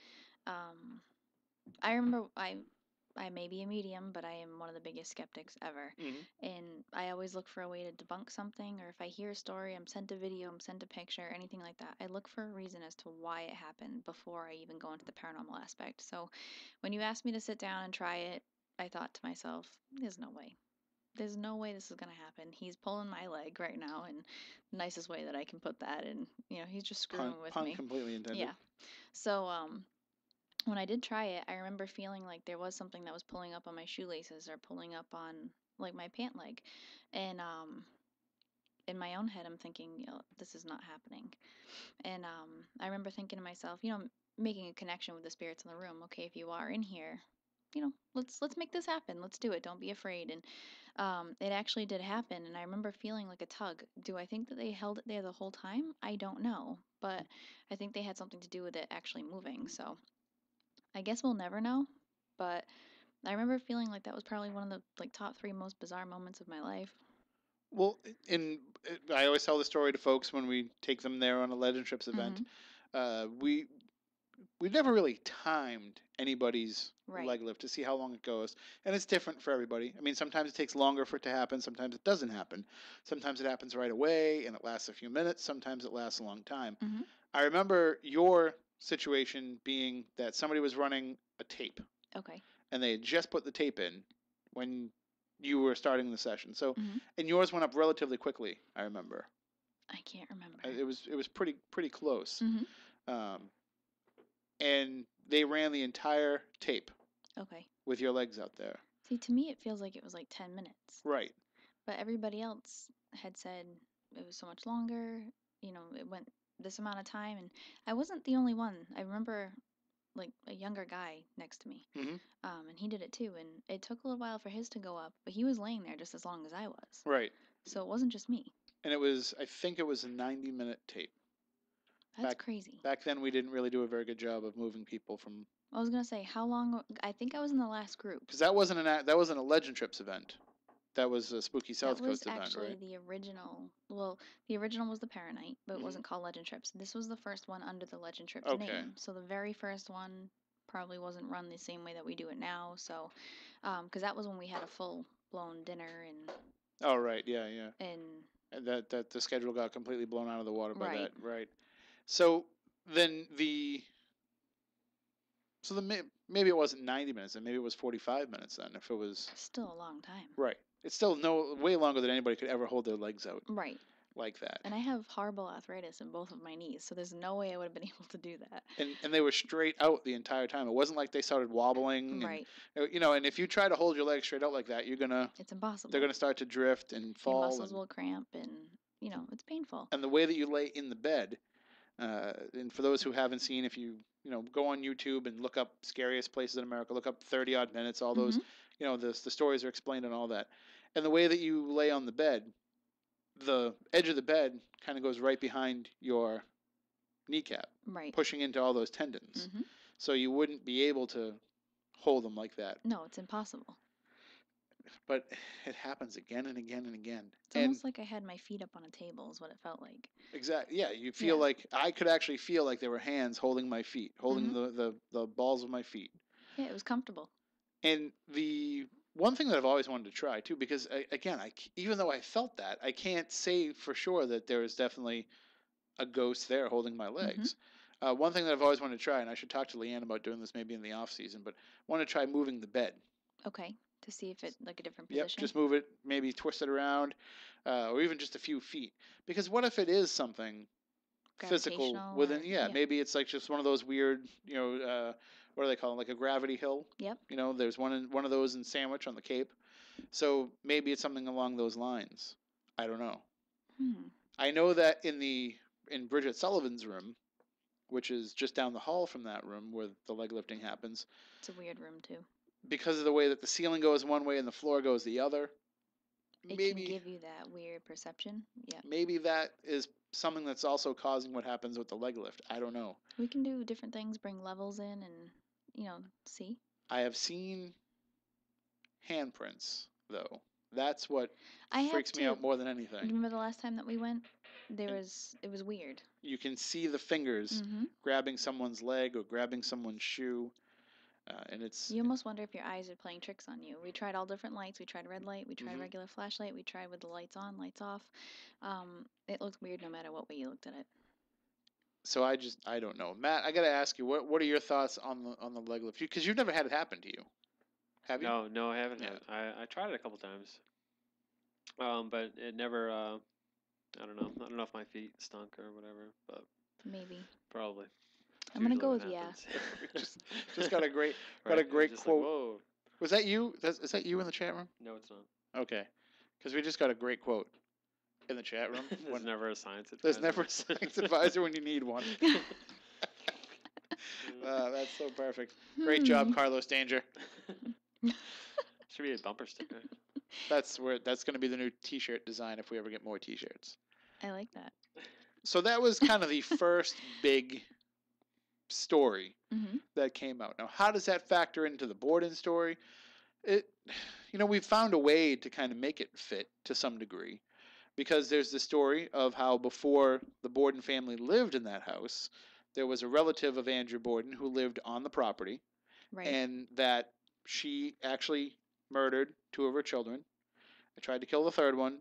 Speaker 2: I remember I may be a medium, but I am one of the biggest skeptics ever. And I always look for a way to debunk something, or if I hear a story, I'm sent a video, I'm sent a picture, anything like that. I look for a reason as to why it happened before I even go into the paranormal aspect. So when you asked me to sit down and try it, I thought to myself, there's no way. There's no way this is going to happen. He's pulling my leg right now in the nicest way that I can put that. And, he's just screwing with me.
Speaker 1: Pun completely intended.
Speaker 2: Yeah. So, when I did try it, I remember feeling like there was something that was pulling up on my shoelaces or pulling up on like my pant leg. And in my own head, I'm thinking, this is not happening. And I remember thinking to myself, making a connection with the spirits in the room. Okay, if you are in here, let's make this happen. Let's do it. Don't be afraid. And it actually did happen. And I remember feeling like a tug. Do I think that they held it there the whole time? I don't know, but I think they had something to do with it actually moving. So I guess we'll never know. But I remember feeling like that was probably one of the like top 3 most bizarre moments of my life.
Speaker 1: Well, I always tell the story to folks when we take them there on a Legend Trips event. We never really timed anybody's leg lift to see how long it goes, and it's different for everybody. I mean, sometimes it takes longer for it to happen, sometimes it doesn't happen. Sometimes it happens right away and it lasts a few minutes, sometimes it lasts a long time. I remember your situation being that somebody was running a tape.
Speaker 2: Okay.
Speaker 1: And they had just put the tape in when you were starting the session. So, and yours went up relatively quickly, I remember.
Speaker 2: I can't remember.
Speaker 1: It was pretty close. And they ran the entire tape. Okay. With your legs out there.
Speaker 2: See, to me, it feels like it was like 10 minutes.
Speaker 1: Right.
Speaker 2: But everybody else had said it was so much longer. It went this amount of time, and I wasn't the only one. I remember like a younger guy next to me, and he did it too. And it took a little while for his to go up, but he was laying there just as long as I was.
Speaker 1: Right.
Speaker 2: So it wasn't just me.
Speaker 1: And I think it was a 90-minute tape.
Speaker 2: That's crazy.
Speaker 1: Back then, we didn't really do a very good job of moving people from.
Speaker 2: I was gonna say, how long? I think I was in the last group.
Speaker 1: Because that wasn't a Legend Trips event. That was a Spooky Southcoast event, right?
Speaker 2: That was actually the original. Well, the original was the Paranight, but it wasn't called Legend Trips. This was the first one under the Legend Trips name. So the very first one probably wasn't run the same way that we do it now. So, because that was when we had a full-blown dinner and.
Speaker 1: Oh right, yeah. And that the schedule got completely blown out of the water by that, right? So then maybe it wasn't 90 minutes, and maybe it was 45 minutes then, if it was.
Speaker 2: Still a long time.
Speaker 1: Right. It's still way longer than anybody could ever hold their legs out.
Speaker 2: Right.
Speaker 1: Like that.
Speaker 2: And I have horrible arthritis in both of my knees, so there's no way I would have been able to do that.
Speaker 1: And they were straight out the entire time. It wasn't like they started wobbling.
Speaker 2: Right.
Speaker 1: And if you try to hold your legs straight out like that,
Speaker 2: It's impossible.
Speaker 1: They're gonna start to drift and fall.
Speaker 2: Your muscles will cramp, and it's painful.
Speaker 1: And the way that you lay in the bed. And for those who haven't seen, if you go on YouTube and look up scariest places in America, look up 30 odd minutes, all those, the stories are explained and all that. And the way that you lay on the bed, the edge of the bed kind of goes right behind your kneecap, pushing into all those tendons. So you wouldn't be able to hold them like that.
Speaker 2: No, it's impossible.
Speaker 1: But it happens again and again and again.
Speaker 2: It's almost like I had my feet up on a table is what it felt like.
Speaker 1: Exactly. Yeah, you feel like I could actually feel like there were hands holding my feet, holding the balls of my feet.
Speaker 2: Yeah, it was comfortable.
Speaker 1: And the one thing that I've always wanted to try too, because again, even though I felt that, I can't say for sure that there is definitely a ghost there holding my legs. One thing that I've always wanted to try, and I should talk to Leanne about doing this maybe in the off season, but I want to try moving the bed.
Speaker 2: Okay. To see if it's like a different position.
Speaker 1: Yep, just move it, maybe twist it around, or even just a few feet. Because what if it is something physical within? Maybe it's like just one of those weird, what do they call it? Like a gravity hill.
Speaker 2: Yep.
Speaker 1: There's one of those in Sandwich on the Cape. So maybe it's something along those lines. I don't know. I know that in Bridget Sullivan's room, which is just down the hall from that room where the leg lifting happens.
Speaker 2: It's a weird room too.
Speaker 1: Because of the way that the ceiling goes one way and the floor goes the other.
Speaker 2: It can give you that weird perception. Yeah.
Speaker 1: Maybe that is something that's also causing what happens with the leg lift. I don't know.
Speaker 2: We can do different things, bring levels in and, see.
Speaker 1: I have seen handprints, though. That's what freaks me out more than anything.
Speaker 2: Remember the last time that we went? It was weird.
Speaker 1: You can see the fingers grabbing someone's leg or grabbing someone's shoe. And
Speaker 2: you almost wonder if your eyes are playing tricks on you. We tried all different lights. We tried red light. We tried regular flashlight. We tried with the lights on, lights off. It looked weird no matter what way you looked at it.
Speaker 1: So I don't know, Matt. I gotta ask you, what are your thoughts on the leg lift? Because you've never had it happen to you, have you?
Speaker 4: No, I haven't. I tried it a couple times, but it never. I don't know. I don't know if my feet stunk or whatever, but
Speaker 2: maybe.
Speaker 4: Probably.
Speaker 2: I'm gonna go with
Speaker 1: just got a great quote.
Speaker 4: Like, whoa.
Speaker 1: Was that you? Is that you in the chat room?
Speaker 4: No, it's not.
Speaker 1: Okay, because we just got a great quote. in the chat room.
Speaker 4: There's never a science advisor.
Speaker 1: There's never a science advisor when you need one. That's so perfect. Great job, Carlos Danger.
Speaker 4: Should be a bumper sticker.
Speaker 1: That's going to be the new T-shirt design if we ever get more T-shirts.
Speaker 2: I like that.
Speaker 1: So that was kind of the first big story that came out. Now, how does that factor into the Borden story? We've found a way to kind of make it fit to some degree, because there's the story of how before the Borden family lived in that house, there was a relative of Andrew Borden who lived on the property,
Speaker 2: right.
Speaker 1: and that she actually murdered 2 of her children. I tried to kill the 3rd one,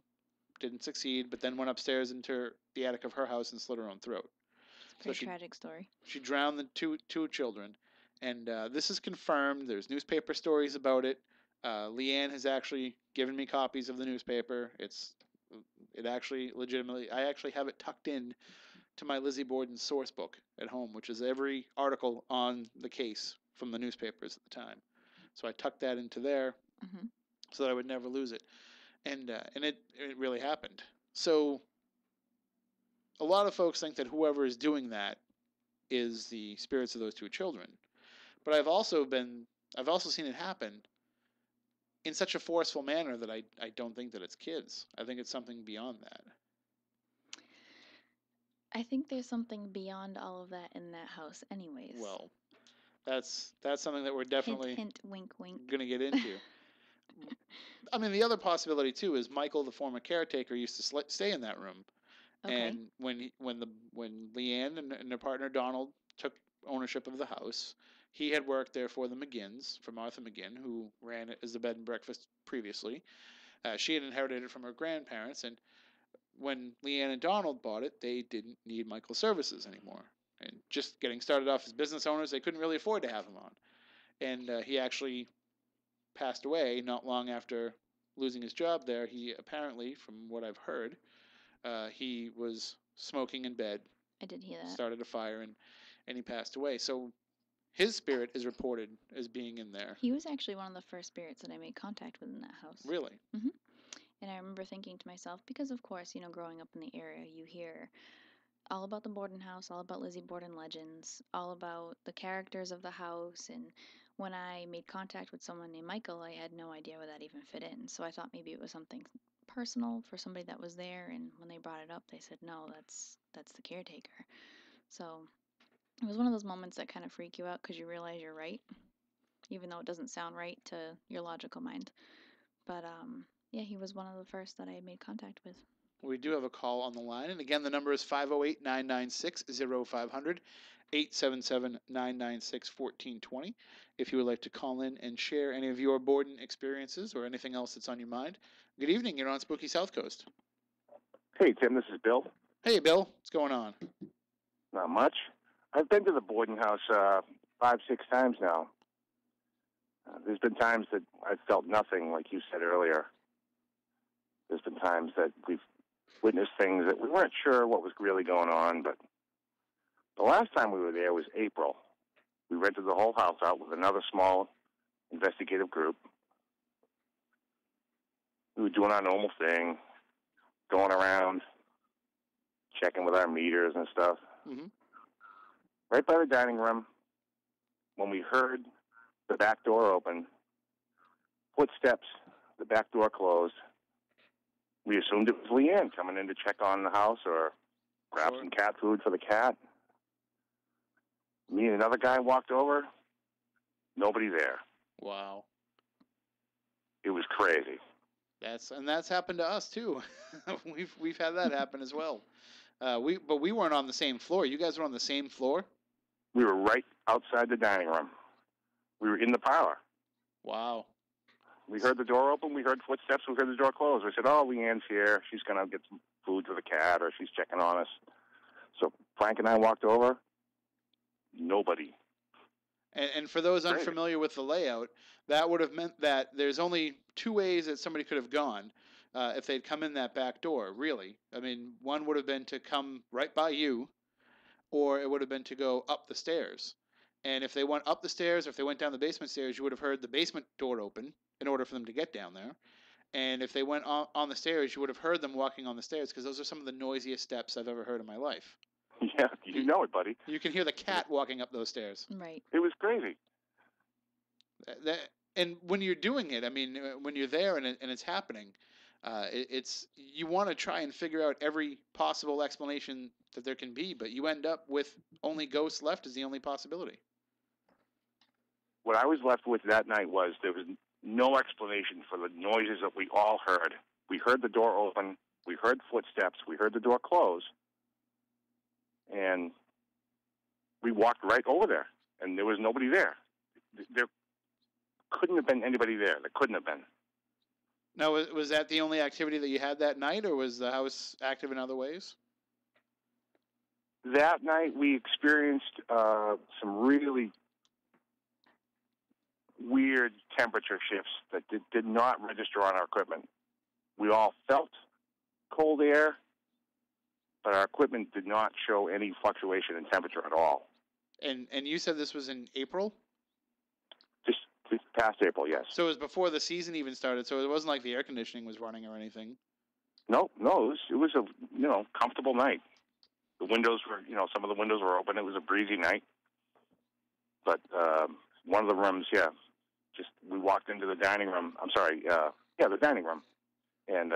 Speaker 1: didn't succeed, but then went upstairs into the attic of her house and slit her own throat.
Speaker 2: It's a very tragic story.
Speaker 1: She drowned the two children, and this is confirmed. There's newspaper stories about it. Leanne has actually given me copies of the newspaper. It actually legitimately, I actually have it tucked in to my Lizzie Borden source book at home, which is every article on the case from the newspapers at the time. So I tucked that into there so that I would never lose it. And it really happened. So a lot of folks think that whoever is doing that is the spirits of those 2 children. But I've also seen it happen in such a forceful manner that I don't think that it's kids. I think it's something beyond that.
Speaker 2: I think there's something beyond all of that in that house anyways.
Speaker 1: Well, that's something that we're definitely
Speaker 2: hint, wink, wink.
Speaker 1: going to get into. I mean, the other possibility too is Michael, the former caretaker, used to stay in that room.
Speaker 2: Okay.
Speaker 1: And when Leanne and her partner Donald took ownership of the house, he had worked there for the McGinns, for Martha McGinn, who ran it as the bed and breakfast previously. She had inherited it from her grandparents, and when Leanne and Donald bought it, they didn't need Michael's services anymore. And just getting started off as business owners, they couldn't really afford to have him on. And he actually passed away not long after losing his job there. He apparently, from what I've heard, he was smoking in bed.
Speaker 2: I did hear that.
Speaker 1: Started a fire, and he passed away. So his spirit is reported as being in there.
Speaker 2: He was actually one of the first spirits that I made contact with in that house.
Speaker 1: Really?
Speaker 2: Mm-hmm. And I remember thinking to myself, because of course, growing up in the area, you hear all about the Borden house, all about Lizzie Borden legends, all about the characters of the house. And when I made contact with someone named Michael, I had no idea where that even fit in. So I thought maybe it was something personal for somebody that was there. And when they brought it up, they said, no, that's the caretaker. So it was one of those moments that kind of freak you out because you realize you're right, even though it doesn't sound right to your logical mind. But yeah, he was one of the first that I made contact with.
Speaker 1: We do have a call on the line, and again, the number is 508-996-0500, 877-996-1420. If you would like to call in and share any of your Borden experiences or anything else that's on your mind. Good evening. You're on Spooky Southcoast.
Speaker 3: Hey, Tim. This is Bill.
Speaker 1: Hey, Bill. What's going on?
Speaker 3: Not much. I've been to the Borden house 5-6 times now. There's been times that I've felt nothing, like you said earlier. There's been times that we've witnessed things that we weren't sure what was really going on, but the last time we were there was April. We rented the whole house out with another small investigative group. We were doing our normal thing, going around, checking with our meters and stuff.
Speaker 1: Mm-hmm.
Speaker 3: Right by the dining room, when we heard the back door open, footsteps, the back door closed, we assumed it was Leanne coming in to check on the house or grab some cat food for the cat. Me and another guy walked over. Nobody there.
Speaker 1: Wow.
Speaker 3: It was crazy.
Speaker 1: That's happened to us too. we've had that happen as well. But we weren't on the same floor. You guys were on the same floor?
Speaker 3: We were right outside the dining room. We were in the parlor.
Speaker 1: Wow.
Speaker 3: We heard the door open. We heard footsteps. We heard the door close. We said, oh, Leanne's here. She's going to get some food for the cat, or she's checking on us. So Frank and I walked over. Nobody.
Speaker 1: And for those unfamiliar with the layout, that would have meant that there's only 2 ways that somebody could have gone if they'd come in that back door, really. I mean, one would have been to come right by you, or it would have been to go up the stairs. And if they went up the stairs or if they went down the basement stairs, you would have heard the basement door open in order for them to get down there. And if they went on the stairs, you would have heard them walking on the stairs because those are some of the noisiest steps I've ever heard in my life.
Speaker 3: Yeah, you know it, buddy.
Speaker 1: You can hear the cat walking up those stairs.
Speaker 2: Right.
Speaker 3: It was crazy.
Speaker 1: And when you're doing it, I mean, when you're there and it's happening, it's you want to try and figure out every possible explanation that there can be, but you end up with only ghosts left as the only possibility.
Speaker 3: What I was left with that night was there was no explanation for the noises that we all heard. We heard the door open, we heard footsteps, we heard the door close, and we walked right over there, and there was nobody there. There couldn't have been anybody there. There couldn't have been.
Speaker 1: Now, was that the only activity that you had that night, or was the house active in other ways?
Speaker 3: That night we experienced some really weird temperature shifts that did not register on our equipment. We all felt cold air, but our equipment did not show any fluctuation in temperature at all.
Speaker 1: And you said this was in April?
Speaker 3: Just past April, yes.
Speaker 1: So it was before the season even started, so it wasn't like the air conditioning was running or anything?
Speaker 3: No, it was a comfortable night. The windows were, some of the windows were open. It was a breezy night. But one of the rooms, we walked into the dining room. I'm sorry, the dining room. And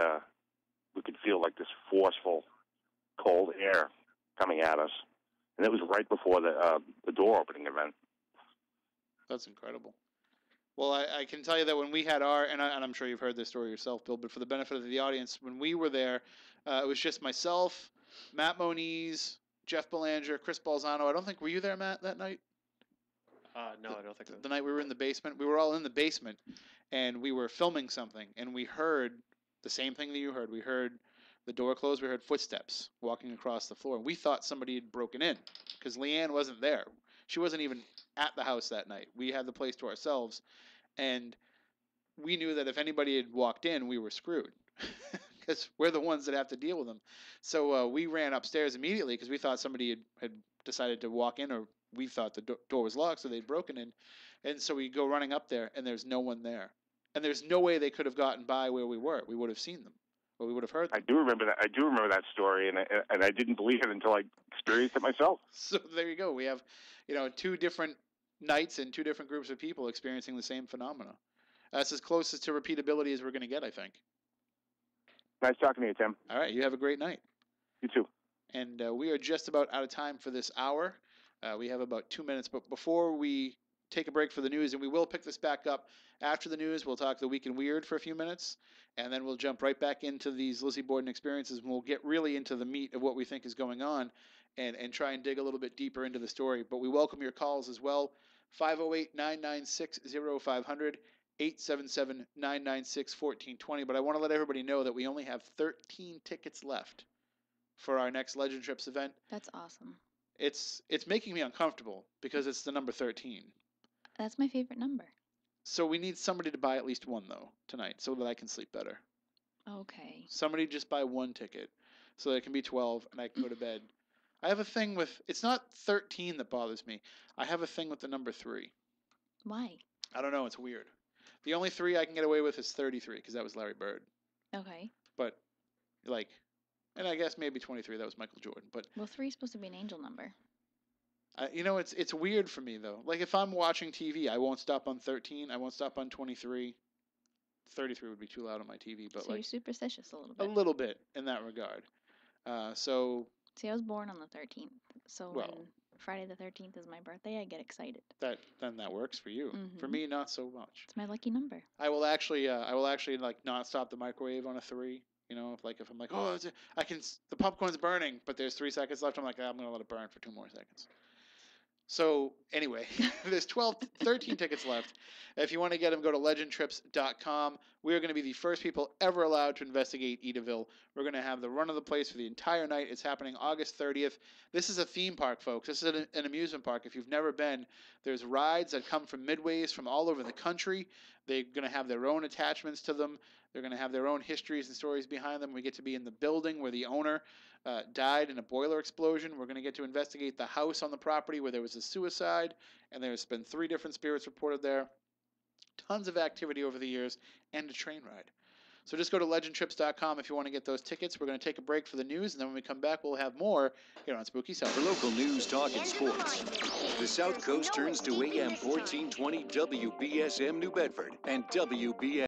Speaker 3: we could feel like this forceful, cold air coming at us. And it was right before the door opening event.
Speaker 1: That's incredible. Well, I can tell you that when we had our, and I'm sure you've heard this story yourself, Bill, but for the benefit of the audience, when we were there, it was just myself, Matt Moniz, Jeff Belanger, Chris Balzano. I don't think, were you there, Matt, that night?
Speaker 4: No, I don't think so.
Speaker 1: The night we were in the basement. We were all in the basement, and we were filming something, and we heard the same thing that you heard. We heard the door close. We heard footsteps walking across the floor. We thought somebody had broken in because Leanne wasn't there. She wasn't even at the house that night. We had the place to ourselves, and we knew that if anybody had walked in, we were screwed because we're the ones that have to deal with them. So we ran upstairs immediately because we thought somebody had decided to walk in, or we thought the door was locked, so they'd broken in. And so we go running up there, and there's no one there. And there's no way they could have gotten by where we were. We would have seen them, or we would have heard them.
Speaker 3: I do remember that story, and I didn't believe it until I experienced it myself.
Speaker 1: So there you go. We have, two different nights and two different groups of people experiencing the same phenomena. That's as close to repeatability as we're going to get, I think.
Speaker 3: Nice talking to you, Tim.
Speaker 1: All right. You have a great night.
Speaker 3: You too.
Speaker 1: And we are just about out of time for this hour. We have about 2 minutes, but before we take a break for the news, and we will pick this back up after the news, we'll talk the Week in Weird for a few minutes, and then we'll jump right back into these Lizzie Borden experiences, and we'll get really into the meat of what we think is going on and try and dig a little bit deeper into the story. But we welcome your calls as well. 508-996-0500, 877-996-1420. But I want to let everybody know that we only have 13 tickets left for our next Legend Trips event.
Speaker 2: That's awesome.
Speaker 1: It's making me uncomfortable because it's the number 13.
Speaker 2: That's my favorite number.
Speaker 1: So we need somebody to buy at least one, though, tonight, so that I can sleep better.
Speaker 2: Okay.
Speaker 1: Somebody just buy one ticket so that it can be 12 and I can go to bed. I have a thing with, it's not 13 that bothers me. I have a thing with the number 3.
Speaker 2: Why?
Speaker 1: I don't know. It's weird. The only 3 I can get away with is 33 because that was Larry Bird.
Speaker 2: Okay.
Speaker 1: But, and I guess maybe 23, that was Michael Jordan. But
Speaker 2: well, 3 is supposed to be an angel number.
Speaker 1: It's weird for me, though. Like, if I'm watching TV, I won't stop on 13. I won't stop on 23. 33 would be too loud on my TV. But
Speaker 2: so you're superstitious a little bit.
Speaker 1: A little bit in that regard.
Speaker 2: See, I was born on the 13th. So when Friday the 13th is my birthday, I get excited.
Speaker 1: Then that works for you.
Speaker 2: Mm-hmm.
Speaker 1: For me, not so much.
Speaker 2: It's my lucky number.
Speaker 1: I will actually not stop the microwave on a 3. If I'm like, the popcorn's burning, but there's 3 seconds left, I'm like, I'm gonna let it burn for 2 more seconds. So anyway, there's 13 tickets left. If you want to get them, go to legendtrips.com. We are going to be the first people ever allowed to investigate Edaville. We're going to have the run of the place for the entire night. It's happening August 30th. This is a theme park, folks. This is an amusement park. If you've never been, there's rides that come from midways from all over the country. They're going to have their own attachments to them. They're going to have their own histories and stories behind them. We get to be in the building where the owner died in a boiler explosion. We're going to get to investigate the house on the property where there was a suicide, and there's been 3 different spirits reported there. Tons of activity over the years, and a train ride. So just go to legendtrips.com if you want to get those tickets. We're going to take a break for the news, and then when we come back, we'll have more here on Spooky South.
Speaker 5: For local news, talk, and sports, the South Coast turns to AM 1420 WBSM New Bedford and WBS.